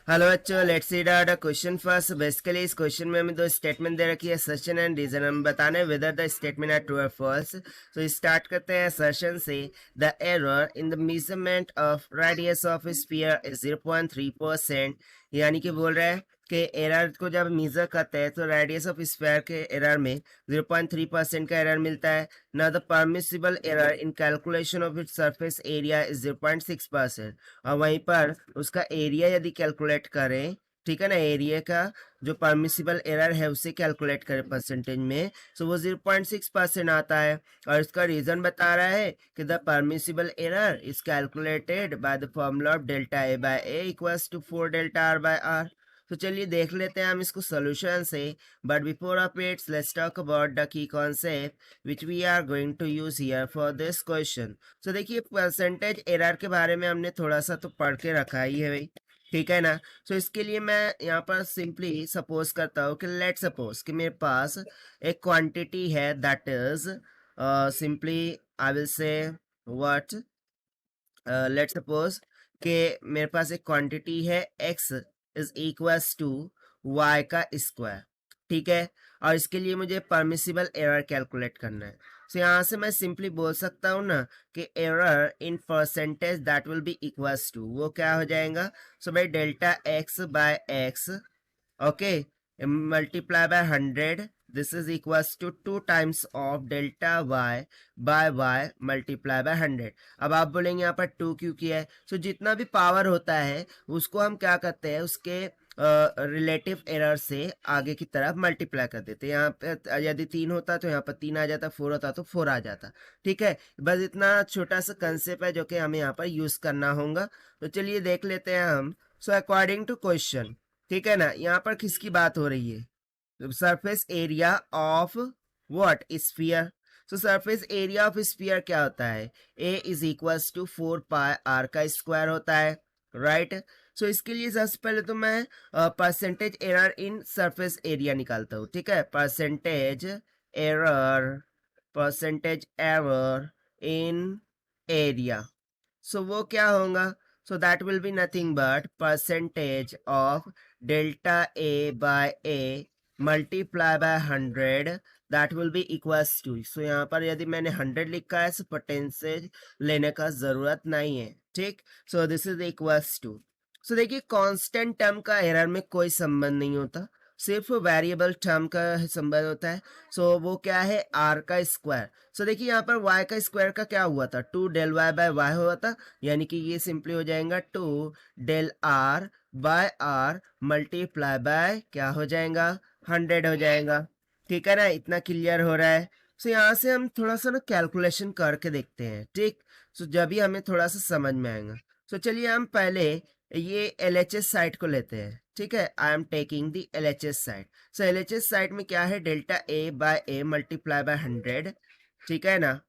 Hello बच्चों, let's see the question first. Basically इस question में हमें दो स्टेटमेंट दे रखी है, असर्शन एंड रीजन। हम बताने whether the statement are true और फॉल्स। तो स्टार्ट करते हैं असर्शन से। The error in the measurement of radius of sphere is 0.3%। यानी कि बोल रहा है कि एरर को जब मेजर करते हैं तो रेडियस ऑफ स्फीयर के एरर में 0.3% का एरर मिलता है। ना the permissible error in calculation of its surface area is 0.6%। और वहीं पर उसका एरिया यदि कैलकुलेट करें, ठीक है ना, एरिया का जो परमिसिबल एरर है उसे कैलकुलेट करें परसेंटेज में, तो वो 0.6% आता है। और इसका रीजन बता रहा है कि the permissible error is calculated by the formula of delta A by A equals to 4 delta R by R. तो चलिए देख लेते हैं हम इसको सोल्यूशन से। But before of its let's talk about the key concept which we are going to use here for this question. तो देखिए, परसेंटेज एरर के बारे में हमने थोड़ा सा तो पढ़ के रखा ही है भाई, ठीक है ना। तो इसके लिए मैं यहाँ पर सिंपली सपोज करता हूँ कि लेट सपोज कि मेरे पास एक क्वांटिटी है, that is simply I will say what, let suppose कि मेरे पास एक क्वांटिटी है x is equals to y का स्क्वायर, ठीक है। और इसके लिए मुझे परमिसिबल एरर कैलकुलेट करना है। तो यहाँ से मैं सिंपली बोल सकता हूँ ना कि error in percentage that will be equals to, वो क्या हो जाएगा, सो भाई delta x by x, okay, multiply by 100, this is equals to 2 times of delta y by y multiply by 100। अब आप बोलेंगे यहाँ पर 2 क्यों किया है। सो जितना भी पावर होता है उसको हम क्या करते हैं, उसके रिलेटिव एरर से आगे की तरफ मल्टीप्लाई कर देते हैं। यहाँ पे यदि 3 होता तो यहाँ पर 3 आ जाता, 4 होता तो 4 आ जाता, ठीक है। बस इतना छोटा सा कंसेप्ट है जो कि हमें यहाँ पर यूज करना होगा। तो चलिए देख लेते हैं हम। सो अकॉर्डिंग टू क्वेश्चन, ठीक है ना, यहाँ पर किसकी बात हो रही है, surface area of what, sphere. तो सरफेस एरिया ऑफ स्फीयर क्या होता है, A is equals to 4 pi r का स्क्वायर होता है, राइट। सो इसके लिए सबसे पहले तो मैं percentage error in surface area निकालता हूँ, ठीक है। Percentage error in area, so वो क्या होगा, so that will be nothing but percentage of delta A by A multiply by 100, that will be equals to, so यहाँ पर यदि मैंने 100 लिखा है तो परसेंटेज लेने का जरूरत नहीं है, ठीक। So this is equals to, so देखिए कांस्टेंट टर्म का एरर में कोई संबंध नहीं होता, सिर्फ वेरिएबल टर्म का संबंध होता है। सो वो क्या है, आर का स्क्वायर। सो देखिए यहाँ पर y का स्क्वायर का क्या हुआ था, 2 डेल वाई बाय वाई हुआ था, यानी कि ये सिंपली हो जाएगा 2 del R by R multiply by क्या हो जाएगा, 100 हो जाएगा, ठीक है ना। इतना क्लियर हो रहा है। सो यहाँ से हम थोड़ा सा ना कैलकुलेशन करके देखते हैं, ठीक। सो जब भी हमें थोड़ा सा समझ में आएगा। सो चलिए हम पहले ये LHS साइड को लेते हैं, ठीक है। I am taking the LHS side. So LHS side में क्या है, delta A by A multiply by 100, ठीक है ना।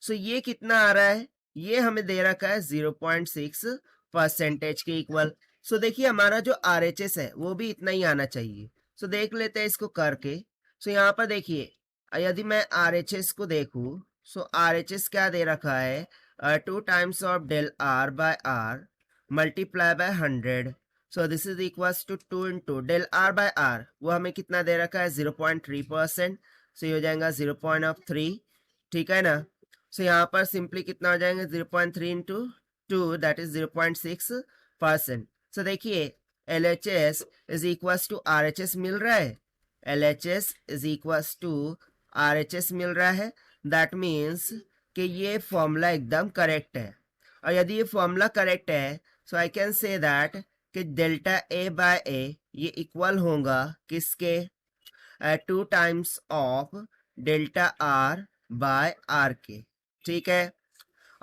सो ये कितना आ रहा है, ये हमें दे रखा है 0.6 परसेंटेज के इक्वल। सो देखिए हमारा जो RHS है वो भी इतना ही आना चाहिए। सो देख लेते हैं इसको करके। सो यहाँ पर देखिए, यदि मैं RHS को देखूं, सो RHS क्या दे रखा है, 2 times of del R by R multiply by 100। So this is equals to 2 into del R by R, वो हमें कितना दे रखा है 0.3%। सो ये हो जाएगा 0.3, ठीक है ना। सो यहाँ पर सिंपली कितना हो जाएंगे, 0.3 इंटू 2 दैट इज 0.6%। सो देखिए LHS is equals to RHS मिल रहा है, LHS is equals to RHS मिल रहा है, दैट मीन्स कि ये फॉर्मूला एकदम करेक्ट है। और यदि ये फॉर्मूला करेक्ट है, so I can say that कि डेल्टा ए बाय ए ये इक्वल होगा किसके, 2 times of delta R by R के, ठीक है।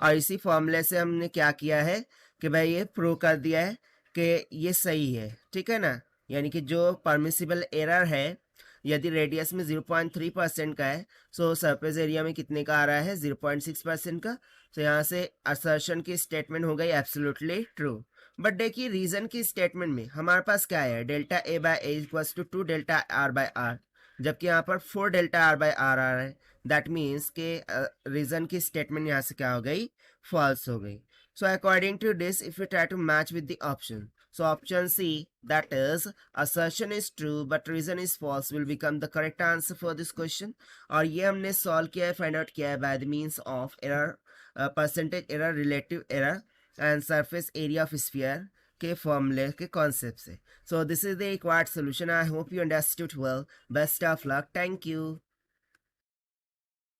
और इसी फॉर्मूले से हमने क्या किया है कि भाई ये प्रूव कर दिया है कि ये सही है, ठीक है ना। यानी कि जो परमिसिबल एरर है यदि रेडियस में 0.3% का है, सो सरफेस एरिया में कितने का आ रहा है, 0.6% का। तो यहाँ से असर्शन की स्टेटमेंट हो गई एब्सोल्युटली ट्रू। बट देखिए रीजन की स्टेटमेंट में हमारे पास क्या है, delta A by A equals to 2 delta R by R, जबकि यहाँ पर 4 डेल्टा आर बाय आर आ रहा है। दैट मीन्स के रीजन की स्टेटमेंट यहाँ से क्या हो गई, फॉल्स हो गई। So according to this, if we try to match with the option, so option C, that is assertion is true but reason is false, will become the correct answer for this question. और ये हमने solve किया है, find out किया है by the means of error, percentage error, relative error and surface area of sphere के formula के concept से. So this is the required solution. I hope you understood well. Best of luck. Thank you.